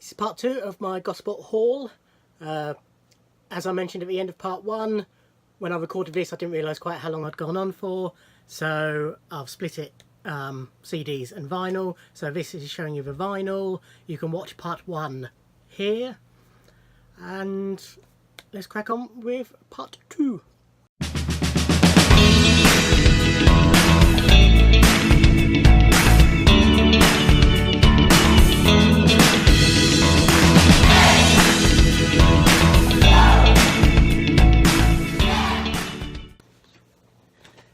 This is part 2 of my Gosport haul. As I mentioned at the end of part 1, when I recorded this I didn't realise quite how long I'd gone on for, so I've split it CDs and vinyl. So this is showing you the vinyl. You can watch part 1 here, and let's crack on with part 2.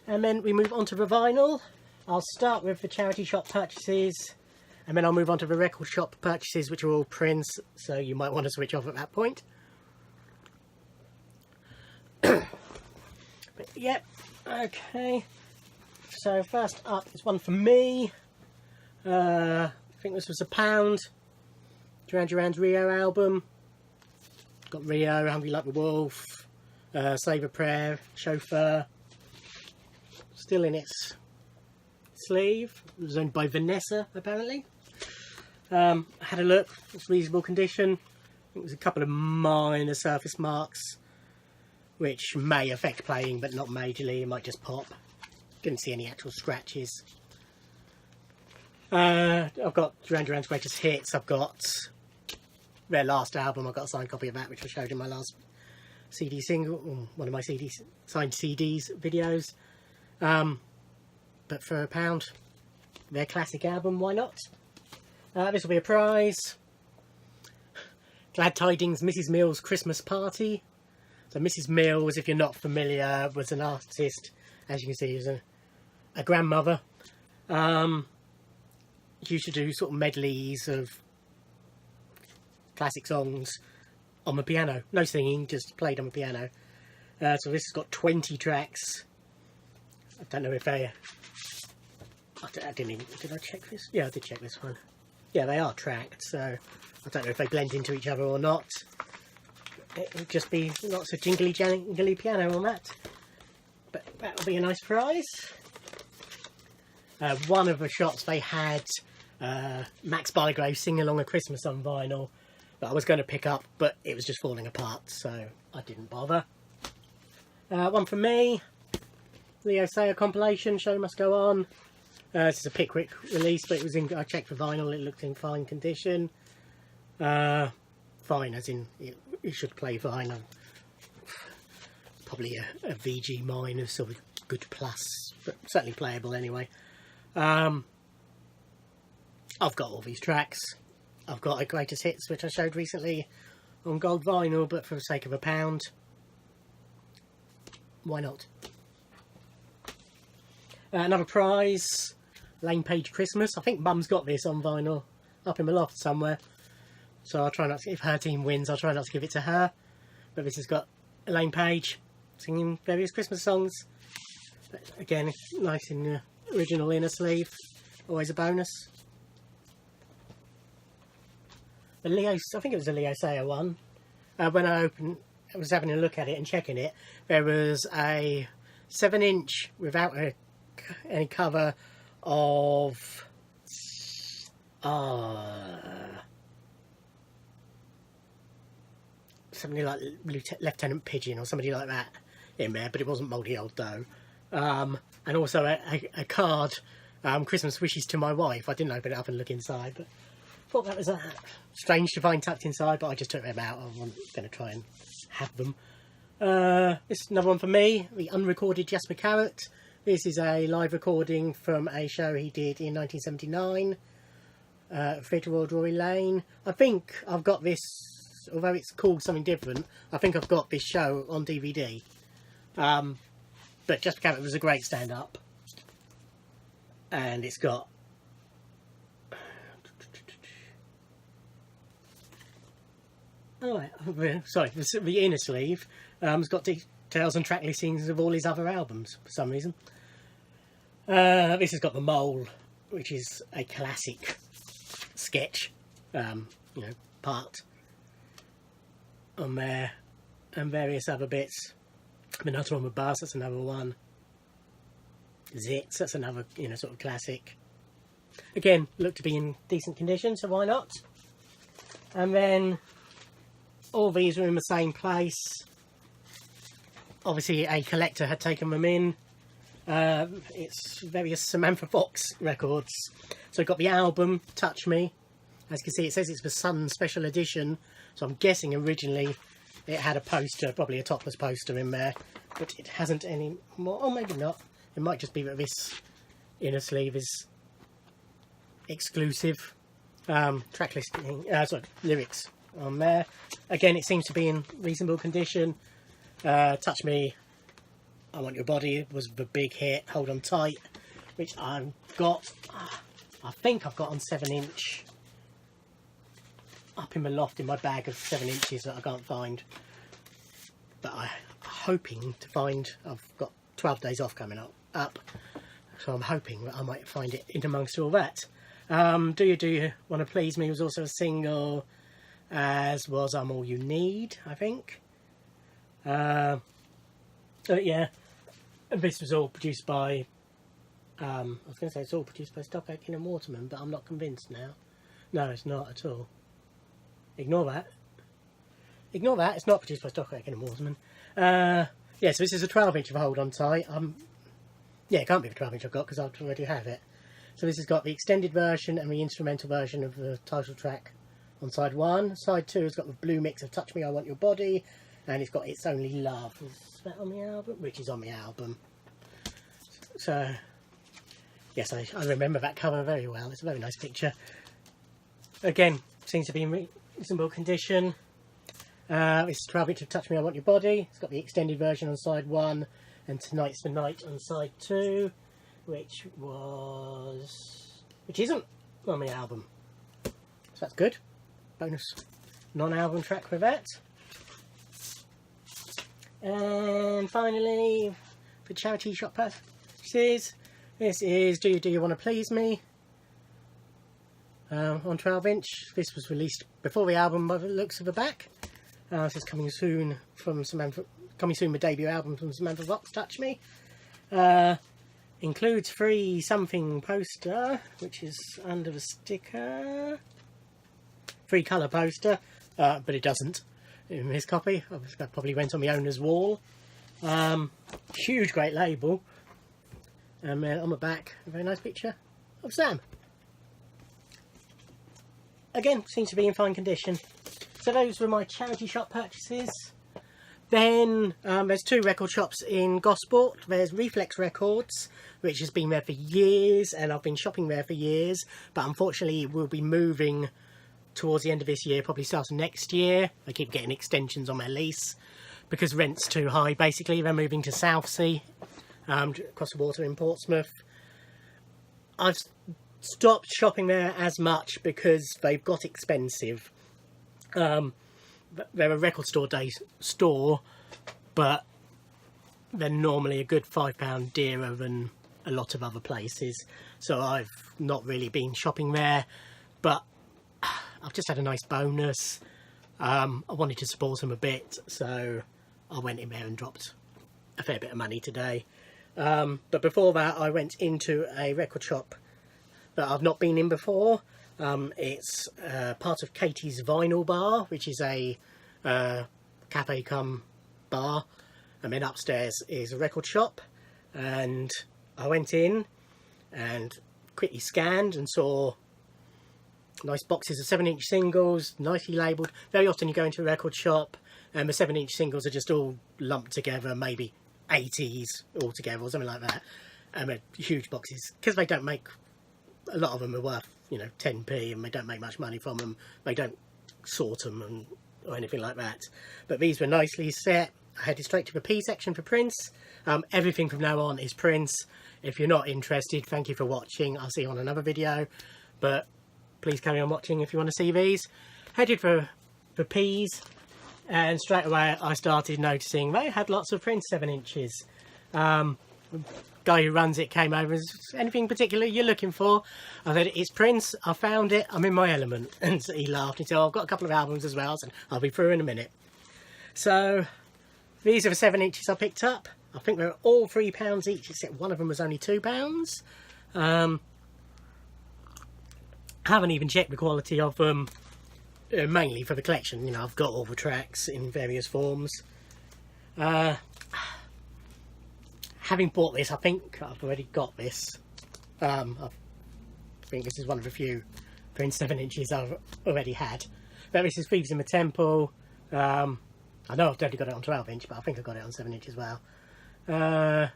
And then we move on to the vinyl. I'll start with the charity shop purchases, and then I'll move on to the record shop purchases, which are all prints, so you might want to switch off at that point. But yep, okay. So first up is one for me. I think this was £1. Duran Duran's Rio album. Got Rio, Hungry Like the Wolf, Slave a Prayer, Chauffeur. Still in its sleeve. It was owned by Vanessa, apparently. I had a look. It's reasonable condition. It was a couple of minor surface marks, which may affect playing, but not majorly. It might just pop. Didn't see any actual scratches. I've got Duran Duran's Greatest Hits. I've got their last album. I've got a signed copy of that, which I showed in my last CD single, one of my CDs, signed CDs videos. But for £1, their classic album, why not? This will be a prize. Glad Tidings Mrs. Mills Christmas Party. So Mrs. Mills, if you're not familiar, was an artist, as you can see, was a grandmother. Used to do sort of medleys of classic songs on the piano. No singing, just played on the piano. So this has got 20 tracks. I don't know if they... I didn't even... Did I check this? Yeah, I did check this one. Yeah, they are tracked, so I don't know if they blend into each other or not. It would just be lots of jingly piano on that. But that will be a nice prize. One of the shots they had Max Bygrave Sing Along a Christmas on vinyl that I was going to pick up, but it was just falling apart, so I didn't bother. One from me. Leo Sayer compilation, Show Must Go On. This is a Pickwick release, but it was in. I checked for vinyl, it looked in fine condition. Fine, as in it should play fine. Probably a VG minor, sort of good plus, but certainly playable anyway. I've got all these tracks. I've got a Greatest Hits, which I showed recently on gold vinyl, but for the sake of £1, why not? Another prize, Lane Page Christmas. I think Mum's got this on vinyl up in the loft somewhere, so I'll try not to, if her team wins, I'll try not to give it to her. But this has got Elaine Page singing various Christmas songs. But again, nice in the original inner sleeve, always a bonus. The Leo, I think it was a Leo Sayer one. When I was having a look at it and checking it, there was a 7-inch without any cover of somebody like Lieutenant Pigeon or somebody like that in there, but it wasn't Mouldy Old Dough. And also a card, Christmas Wishes to My Wife. I didn't open it up and look inside, but thought that was strange to find tucked inside, but I just took them out. I wasn't going to try and have them. This is another one for me, the unrecorded Jasper Carrot. This is a live recording from a show he did in 1979, Theatre Royal Drury Lane. I think I've got this, although it's called something different, I think I've got this show on DVD. But Jasper Carrot was a great stand-up. And it's got... Oh, sorry, the inner sleeve. It's got details and track listings of all his other albums for some reason. This has got The Mole, which is a classic sketch, part on there, and various other bits. Minota on the Bus, that's another one. Zits, that's another, sort of classic. Again, look to be in decent condition, so why not? And then all these are in the same place. Obviously a collector had taken them in. It's various Samantha Fox records. So I've got the album Touch Me. As you can see, it says it's the Sun Special Edition. So I'm guessing originally it had a poster, probably a topless poster in there. But it hasn't any more. Oh, maybe not. It might just be that this inner sleeve is exclusive. Track listing, lyrics on there. Again, it seems to be in reasonable condition. Touch Me, I Want Your Body was the big hit. Hold On Tight, which I've got, I think I've got on 7-inch up in the loft in my bag of 7 inches that I can't find. But I'm hoping to find, I've got 12 days off coming up, so I'm hoping that I might find it in amongst all that. Do You Want to Please Me was also a single, as was I'm All You Need, I think. Yeah, this was all produced by, I was going to say it's all produced by Stock Aitken and Waterman, but I'm not convinced now. No, it's not at all. Ignore that. Ignore that, it's not produced by Stock Aitken and Waterman. Yeah, so this is a 12-inch of Hold On Tight. Yeah, it can't be the 12-inch I've got because I already have it. So this has got the extended version and the instrumental version of the title track on side 1. Side 2 has got the blue mix of Touch Me, I Want Your Body, and it's got It's Only Love. Is that on the album? Which is on the album. So, yes, I remember that cover very well. It's a very nice picture. Again, seems to be in reasonable condition. It's 12-inch of Touch Me, I Want Your Body. It's got the extended version on side 1 and Tonight's the Night on side 2, which isn't on the album. So that's good. Bonus non-album track for that. And finally, for charity shop purchases, this is Do You Want to Please Me? On 12-inch. This was released before the album by the looks of the back. This is coming soon from Samantha. Coming soon, the debut album from Samantha Fox, Touch Me. Includes free something poster, which is under the sticker. Free colour poster, but it doesn't in this copy. That probably went on the owner's wall. Huge, great label. And on the back, a very nice picture of Sam. Again, seems to be in fine condition. So those were my charity shop purchases. Then there's 2 record shops in Gosport. There's Reflex Records, which has been there for years, and I've been shopping there for years, but unfortunately we'll be moving towards the end of this year, probably starting next year. They keep getting extensions on their lease because rent's too high. Basically, they're moving to Southsea, across the water in Portsmouth. I've stopped shopping there as much because they've got expensive. They're a record store, but they're normally a good £5 dearer than a lot of other places. So I've not really been shopping there, but I've just had a nice bonus. I wanted to support them a bit, so I went in there and dropped a fair bit of money today. But before that, I went into a record shop that I've not been in before. It's part of Katie's Vinyl Bar, which is a cafe cum bar, and then upstairs is a record shop. And I went in and quickly scanned and saw nice boxes of 7-inch singles, nicely labelled. Very often you go into a record shop and the 7-inch singles are just all lumped together, maybe 80s all together or something like that. And they're huge boxes because they don't make, a lot of them are worth, 10p, and they don't make much money from them. They don't sort them or anything like that. But these were nicely set. I headed straight to the P section for Prince. Everything from now on is Prince. If you're not interested, thank you for watching. I'll see you on another video, but please carry on watching if you want to see these. Headed for P's, and straight away I started noticing they had lots of Prince 7-inches. Guy who runs it came over. Is anything particular you're looking for? I said, it's Prince, I found it, I'm in my element. And so he laughed and said, I've got a couple of albums as well, so I'll be through in a minute. So these are the 7-inches I picked up. I think they're all £3 each, except one of them was only £2. Haven't even checked the quality of them. mainly for the collection. You know, I've got all the tracks in various forms. Having bought this, I think I've already got this. I think this is one of the few Prince 7 inches I've already had. But this is Thieves in the Temple. I know I've definitely got it on 12 inch, but I think I got it on 7 inch as well. So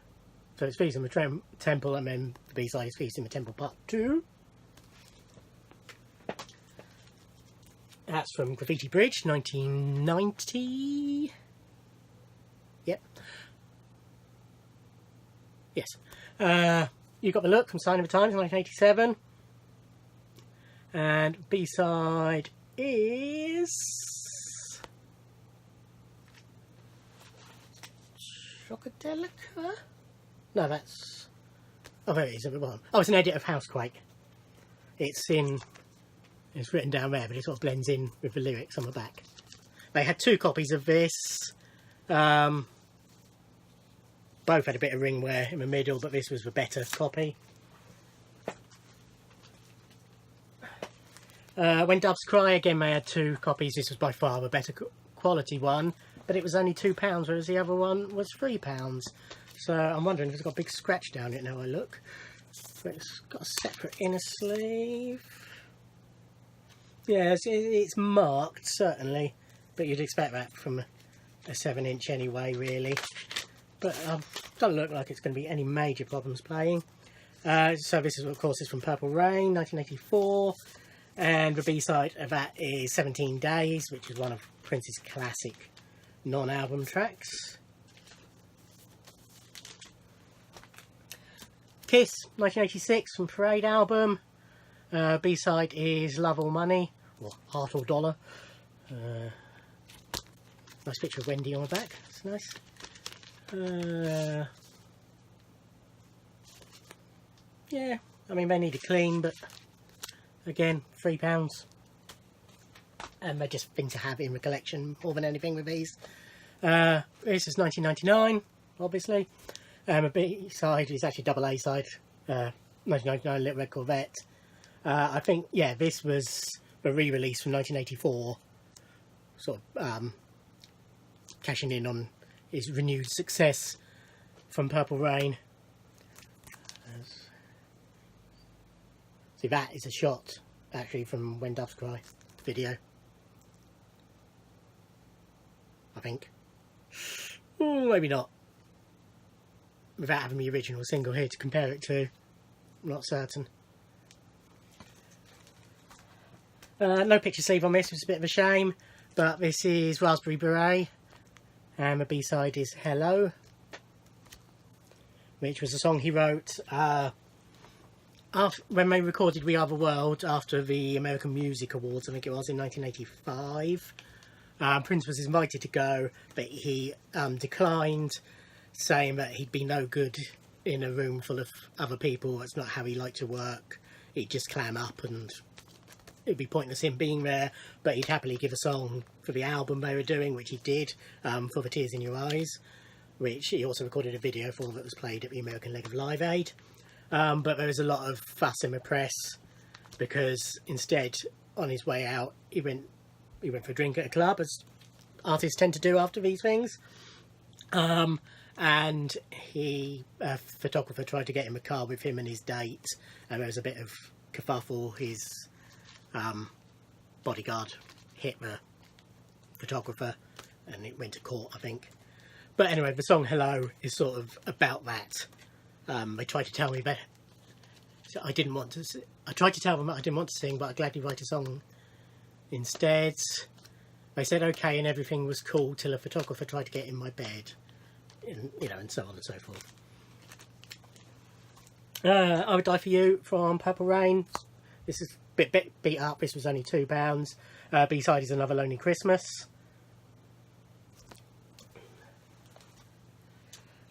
it's Thieves in the Temple, and then the B-side is Thieves in the Temple Part 2. That's from Graffiti Bridge, 1990. Yep. Yes. You Got the Look from Sign of the Times, 1987. And B-side is Shockadelica? No, that's... Oh, there it is at the bottom. Oh, it's an edit of Housequake. It's written down there, but it sort of blends in with the lyrics on the back. They had 2 copies of this. Both had a bit of ring wear in the middle, but this was the better copy. When Doves Cry, again they had 2 copies. This was by far the better quality one, but it was only £2, whereas the other one was £3. So I'm wondering if it's got a big scratch down it now I look. But it's got a separate inner sleeve. Yeah, it's marked, certainly, but you'd expect that from a 7 inch anyway, really. But doesn't look like it's going to be any major problems playing. So this is, of course, is from Purple Rain, 1984. And the B-side of that is 17 Days, which is one of Prince's classic non-album tracks. Kiss, 1986, from Parade album. B-side is Love or Money, or Heart or Dollar. Nice picture of Wendy on the back, that's nice. Yeah, I mean, they need a clean, but again, £3. And they're just things to have in the collection more than anything with these. This is 1999, obviously. The B-side is actually double A-side, 1999 Little Red Corvette. I think, yeah, this was the re-release from 1984, sort of cashing in on his renewed success from Purple Rain. See, that is a shot, actually, from When Doves Cry video. I think. Oh, maybe not. Without having the original single here to compare it to, I'm not certain. No picture sleeve on this, which is a bit of a shame, but this is Raspberry Beret, and the B-side is Hello, which was a song he wrote when they recorded We Are the World after the American Music Awards, I think it was, in 1985. Prince was invited to go, but he declined, saying that he'd be no good in a room full of other people. That's not how he liked to work. He'd just clam up and it'd be pointless him being there, but he'd happily give a song for the album they were doing, which he did, for the Tears in Your Eyes, which he also recorded a video for that was played at the American leg of Live Aid. But there was a lot of fuss in the press because instead, on his way out, he went for a drink at a club, as artists tend to do after these things. And a photographer tried to get him a car with him and his date, and there was a bit of kerfuffle. His bodyguard hit the photographer and it went to court, I think. But anyway, the song Hello is sort of about that. They tried to tell me that I tried to tell them that I didn't want to sing, but I'd gladly write a song instead. They said okay and everything was cool till a photographer tried to get in my bed, and so on and so forth. I Would Die For You from Purple Rain. This is a bit beat up. This was only £2. B-side is Another Lonely Christmas.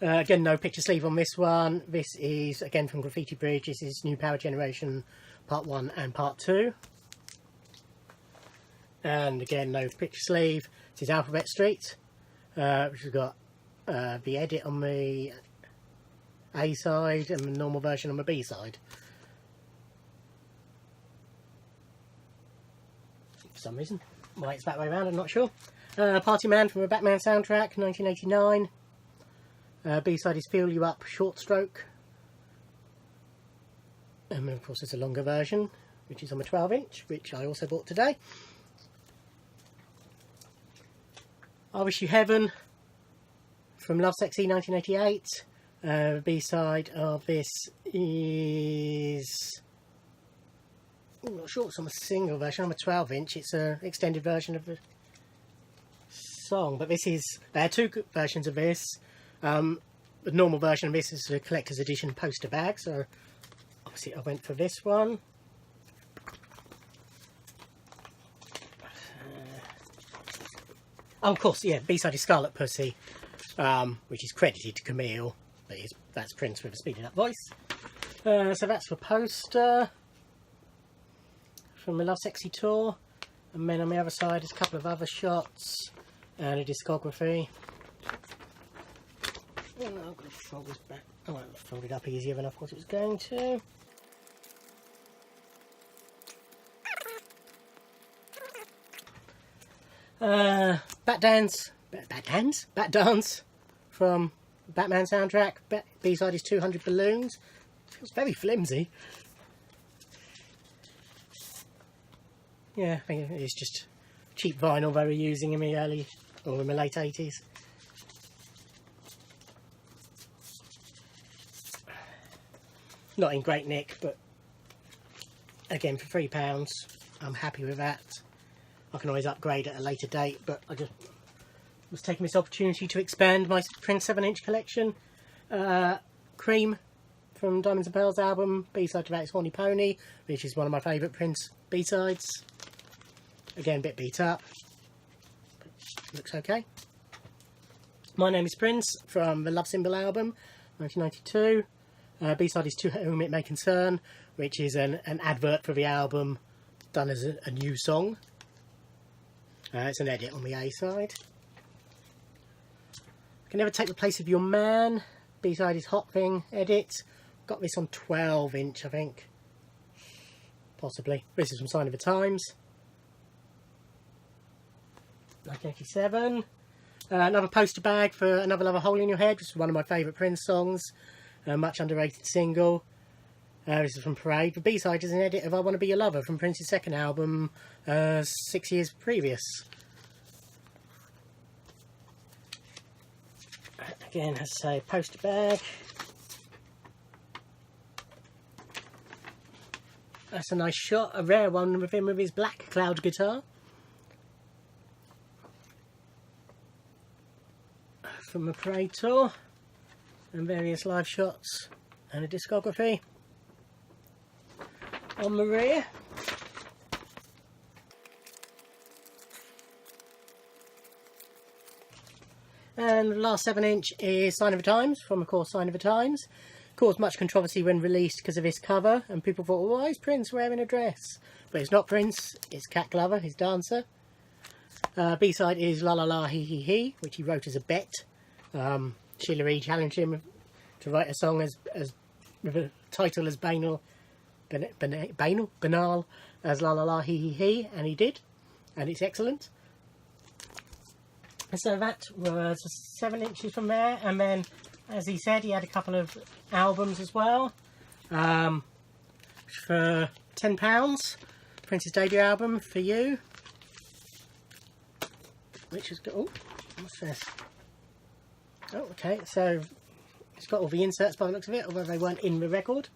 Again, no picture sleeve on this one. This is, again, from Graffiti Bridge. This is New Power Generation Part 1 and Part 2. And again, no picture sleeve. This is Alphabet Street, which has got the edit on the A side and the normal version on the B side. For some reason. why it's that way around, I'm not sure. Party Man from a Batman soundtrack, 1989. B-side is Feel You Up, Short Stroke. And then of course there's a longer version, which is on a 12-inch, which I also bought today. I Wish You Heaven from Love Sexy, 1988. B-side of this is... I'm not sure it's on a single version, on a 12-inch. It's an extended version of the song, but this is... There are two versions of this. The normal version of this is the collector's edition poster bag, so obviously I went for this one. Oh, of course, yeah, B-side is Scarlet Pussy, which is credited to Camille, but that's Prince with a speeded up voice. So that's the poster from the Love Sexy tour, and then on the other side there's a couple of other shots and a discography. Oh, I'm going to fold this back. Oh, I'll fold it up easier than I thought it was going to. Bat Dance from Batman soundtrack. B-side is 200 Balloons. Feels very flimsy. Yeah, I think it's just cheap vinyl they were using in the early or in the late 80s. Not in great nick, but again for £3 I'm happy with that. I can always upgrade at a later date, but I just was taking this opportunity to expand my Prince 7-inch collection. Cream from Diamonds and Pearls album, B-side to that is Horny Pony, which is one of my favourite Prince B-sides. Again, a bit beat up, but looks okay. My Name is Prince from the Love Symbol album, 1992. B-side is To Whom It May Concern, which is an advert for the album done as a new song. It's an edit on the A side. Can Never Take the Place of Your Man. B-side is Hot Thing edit. Got this on 12-inch, I think. Possibly. This is from Sign of the Times. 1987. Another poster bag for Another Love, A Hole in Your Head, which is one of my favourite Prince songs. Much underrated single. This is from Parade. The B-side is an edit of I Want to Be Your Lover from Prince's second album, 6 years previous. Again, has a poster bag. That's a nice shot, a rare one with him with his black cloud guitar. From the Parade tour. And various live shots and a discography. On the rear. And the last 7-inch is Sign of the Times, from of course Sign of the Times. Caused much controversy when released because of this cover, and people thought, well, why is Prince wearing a dress? But it's not Prince, it's Cat Glover, his dancer. B-side is La La La He He He, which he wrote as a bet. Sheila E. challenged him to write a song as with a title as banal as La La La He He He, and he did, and it's excellent. So that was 7 inches from there, and then, as he said, he had a couple of albums as well. For £10, Prince's debut album, For You, which has got, oh, what's this? Oh, okay, so it's got all the inserts by the looks of it, although they weren't in the record.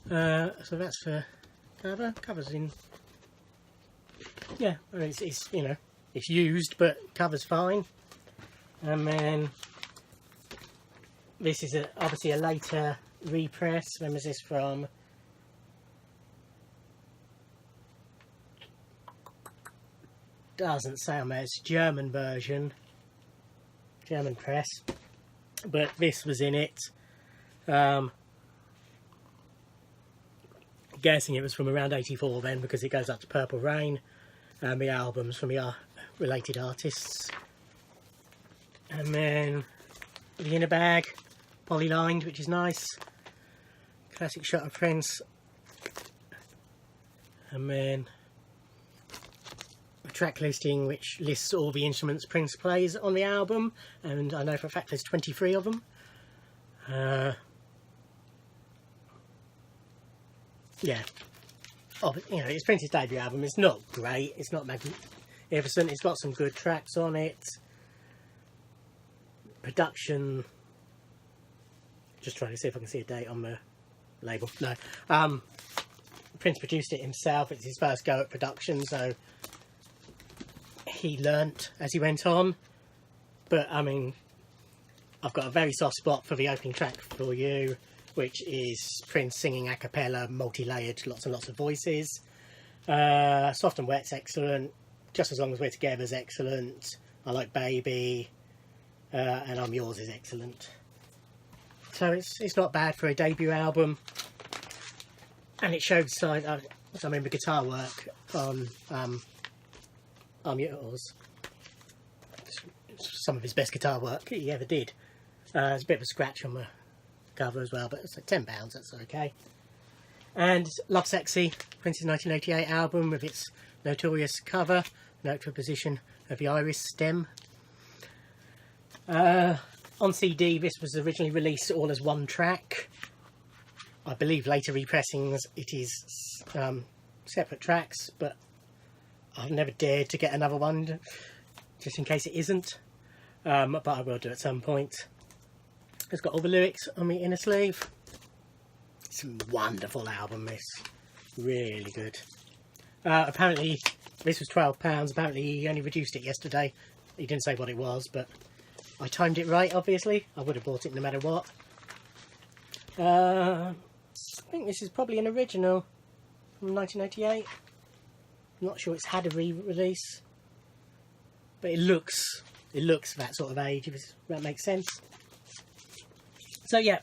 So that's for cover. Cover's in, yeah, I mean, it's you know, it's used, but cover's fine. And then this is obviously a later repress. When was this from? Doesn't say on there. It's German version, German press, but this was in it. Guessing it was from around 84 then, because it goes up to Purple Rain, and the albums from the related artists. And then the inner bag, polylined, which is nice. Classic shot of Prince. And then a track listing which lists all the instruments Prince plays on the album, and I know for a fact there's 23 of them. Yeah, it's Prince's debut album. It's not great, it's not magnificent, it's got some good tracks on it. Production, just trying to see if I can see a date on the label. No, Prince produced it himself. It's his first go at production, so he learnt as he went on. But I mean, I've got a very soft spot for the opening track for you, which is Prince singing a cappella, multi-layered, lots and lots of voices. Soft and Wet's excellent. Just As Long As We're Together's excellent. I Like Baby, and I'm Yours is excellent. So it's not bad for a debut album, and it shows some of the guitar work on I'm Yours. Some of his best guitar work he ever did. There's a bit of a scratch on the cover as well, but it's like £10, that's okay. And Lovesexy, Prince's 1988 album with its notorious cover, note for position of the iris stem. On CD, this was originally released all as one track. I believe later repressings it is separate tracks, but I've never dared to get another one just in case it isn't, but I will do at some point. It's got all the lyrics on the inner sleeve. It's a wonderful album, this. Really good. Apparently this was £12. Apparently he only reduced it yesterday. He didn't say what it was, but I timed it right, obviously. I would have bought it no matter what. I think this is probably an original from 1988. I'm not sure it's had a re-release, but it looks that sort of age, if that makes sense. So yeah,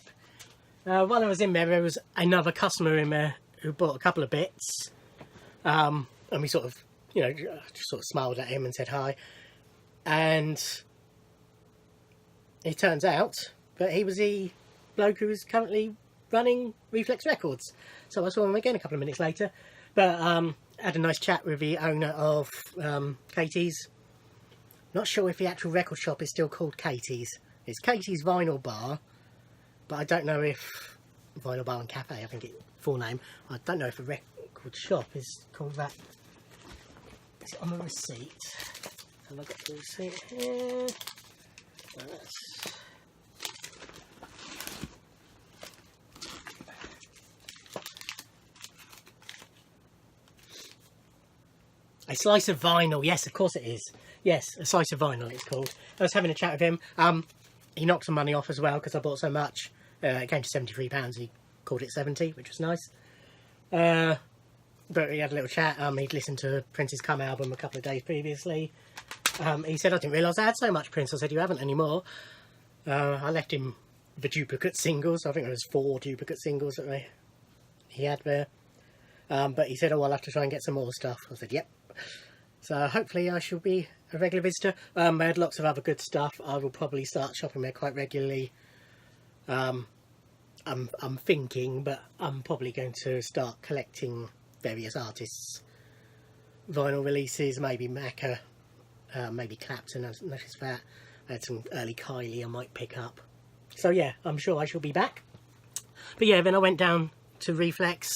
while I was in there was another customer in there who bought a couple of bits, and we sort of, just sort of smiled at him and said hi, and it turns out that he was the bloke who was currently running Reflex Records. So I saw him again a couple of minutes later, but had a nice chat with the owner of Katie's. Not sure if the actual record shop is still called Katie's. It's Katie's Vinyl Bar, but I don't know if Vinyl Bar and Cafe, I think it's full name. I don't know if the record shop is called that. Is it on the receipt? Have I got the receipt here? A Slice of Vinyl, yes, of course it is. Yes, A Slice of Vinyl it's called. I was having a chat with him. He knocked some money off as well because I bought so much. It came to £73. He called it 70, which was nice. But we had a little chat. He'd listened to Prince's Come album a couple of days previously. He said, I didn't realise I had so much Prince. I said, you haven't anymore. I left him the duplicate singles. I think there was 4 duplicate singles that he had there. But he said, oh, I'll have to try and get some more stuff. I said, yep. So hopefully I shall be a regular visitor. They had lots of other good stuff. I will probably start shopping there quite regularly. I'm thinking, but I'm probably going to start collecting various artists' vinyl releases, maybe Macca, maybe Clapton, I noticed that. I had some early Kylie I might pick up. So yeah, I'm sure I shall be back. But yeah, then I went down to Reflex.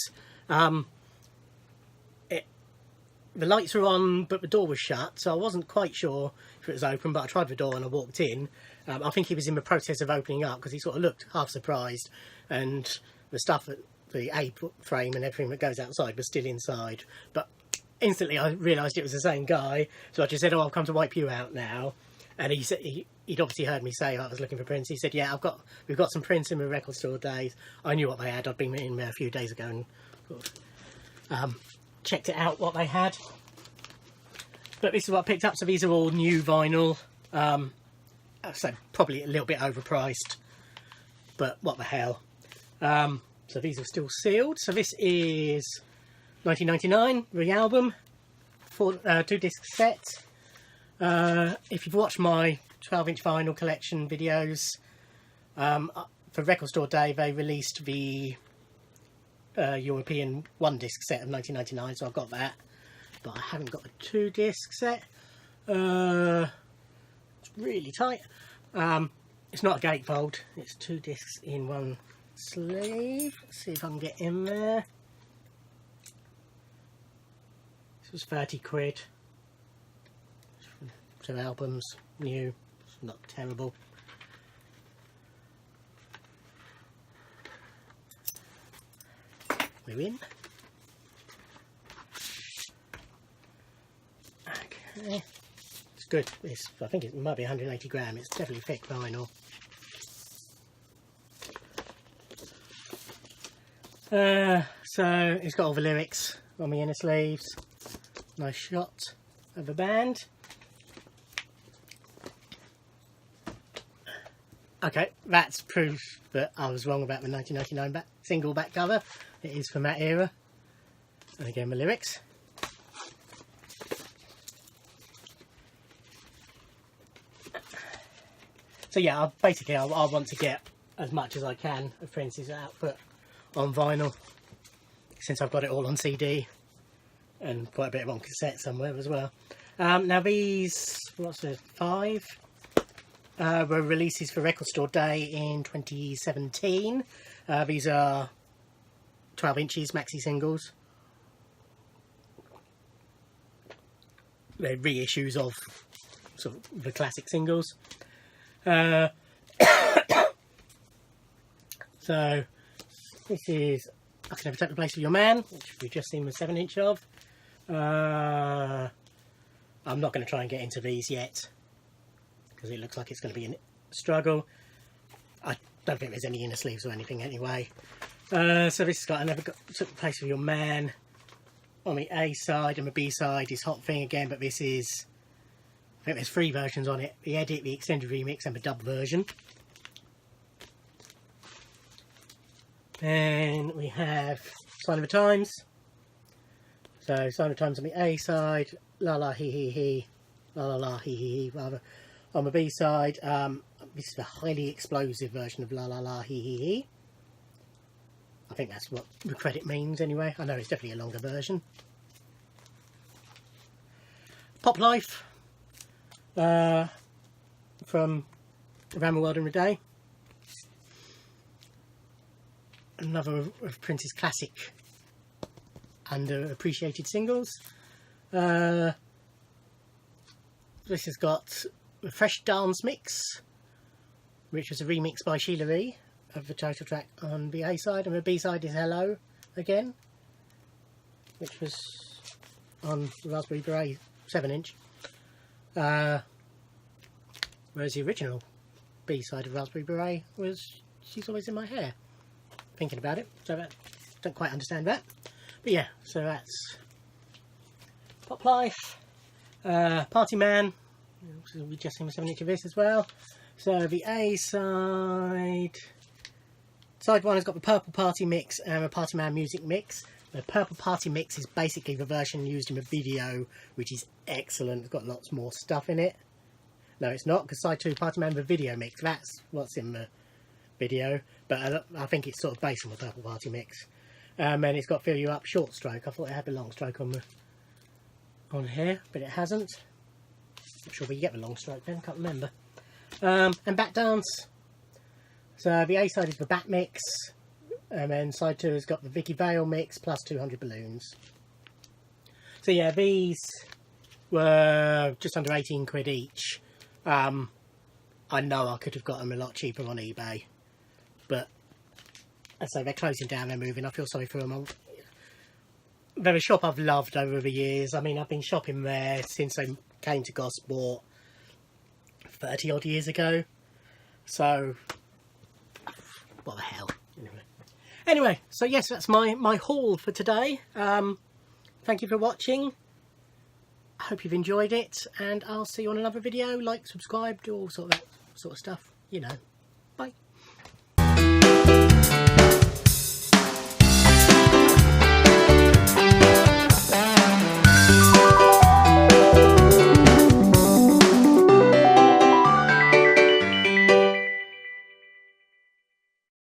The lights were on, but the door was shut, so I wasn't quite sure if it was open, but I tried the door and I walked in. I think he was in the process of opening up because he sort of looked half surprised, and the stuff at the A-frame and everything that goes outside was still inside. But instantly I realised it was the same guy, so I just said, oh, I've come to wipe you out now. And he said he'd obviously heard me say I was looking for Prince. He said, yeah, we've got some Prince in the record store days. I knew what they had. I'd been in there a few days ago and sort of, checked it out what they had. But this is what I picked up. So these are all new vinyl. So probably a little bit overpriced, but what the hell. So these are still sealed. So this is 1999, the album, 2-disc set. If you've watched my 12-inch vinyl collection videos, for Record Store Day they released the European 1-disc set of 1999, so I've got that. but I haven't got a 2-disc set. It's really tight. It's not a gatefold, it's 2 discs in one sleeve. Let's see if I can get in there. This was 30 quid. 2 albums, new, it's not terrible. We're in. Okay. It's good. I think it might be 180 gram. It's definitely thick vinyl. So it's got all the lyrics on the inner sleeves. Nice shot of the band. Okay, that's proof that I was wrong about the 1999 single back cover. It is from that era. And again, the lyrics. So yeah, basically I want to get as much as I can of Prince's output on vinyl, since I've got it all on CD and quite a bit of on cassette somewhere as well. Now these, what's the 5? Were releases for Record Store Day in 2017. These are 12 inches maxi singles. They're reissues of sort of the classic singles. So this is I Can Never Take the Place of Your Man, which we've just seen the 7-inch of. I'm not going to try and get into these yet, because it looks like it's going to be a struggle. I don't think there's any inner sleeves or anything anyway. So this has got I Never Took the Place of Your Man on the A side, and the B side is Hot Thing again, but this is, I think there's 3 versions on it: the edit, the extended remix, and the dub version. Then we have Sign of the Times. So Sign of the Times on the A side, La La He He He, La La La He He He rather. On the B side, this is the highly explosive version of La La La He He He. I think that's what the credit means anyway. I know it's definitely a longer version. Pop Life from Around the World in a Day. Another of Prince's classic underappreciated singles. This has got the Fresh Dance Mix, which was a remix by Sheila E. of the title track on the A side, and the B side is Hello again, which was on the Raspberry Beret 7-inch. Whereas the original B side of Raspberry Beret was She's Always in My Hair. Thinking about it, so I don't quite understand that. But yeah, so that's Pop Life. Party Man. We just seen the 7-inch of this as well. So the A side. Side 1 has got the Purple Party Mix and the Party Man Music Mix. The Purple Party Mix is basically the version used in the video, which is excellent. It's got lots more stuff in it. No, it's not, because side 2, Party Man, the video mix, that's what's in the video. But I think it's sort of based on the Purple Party Mix. And it's got Fill You Up Short Stroke. I thought it had the long stroke on here, but it hasn't. Not sure if you get the long stroke then, can't remember. And Bat Dance. So the A side is the Bat Mix, and then side 2 has got the Vicky Vale Mix plus 200 balloons. So yeah, these were just under 18 quid each. I know I could have got them a lot cheaper on eBay, but as I say, they're closing down, they're moving. I feel sorry for them. They're a shop I've loved over the years. I mean, I've been shopping there since they came to Gosport 30 odd years ago. So, what the hell? Anyway, so yes, that's my haul for today. Thank you for watching. I hope you've enjoyed it, and I'll see you on another video. Like, subscribe, do all that sort of stuff, you know.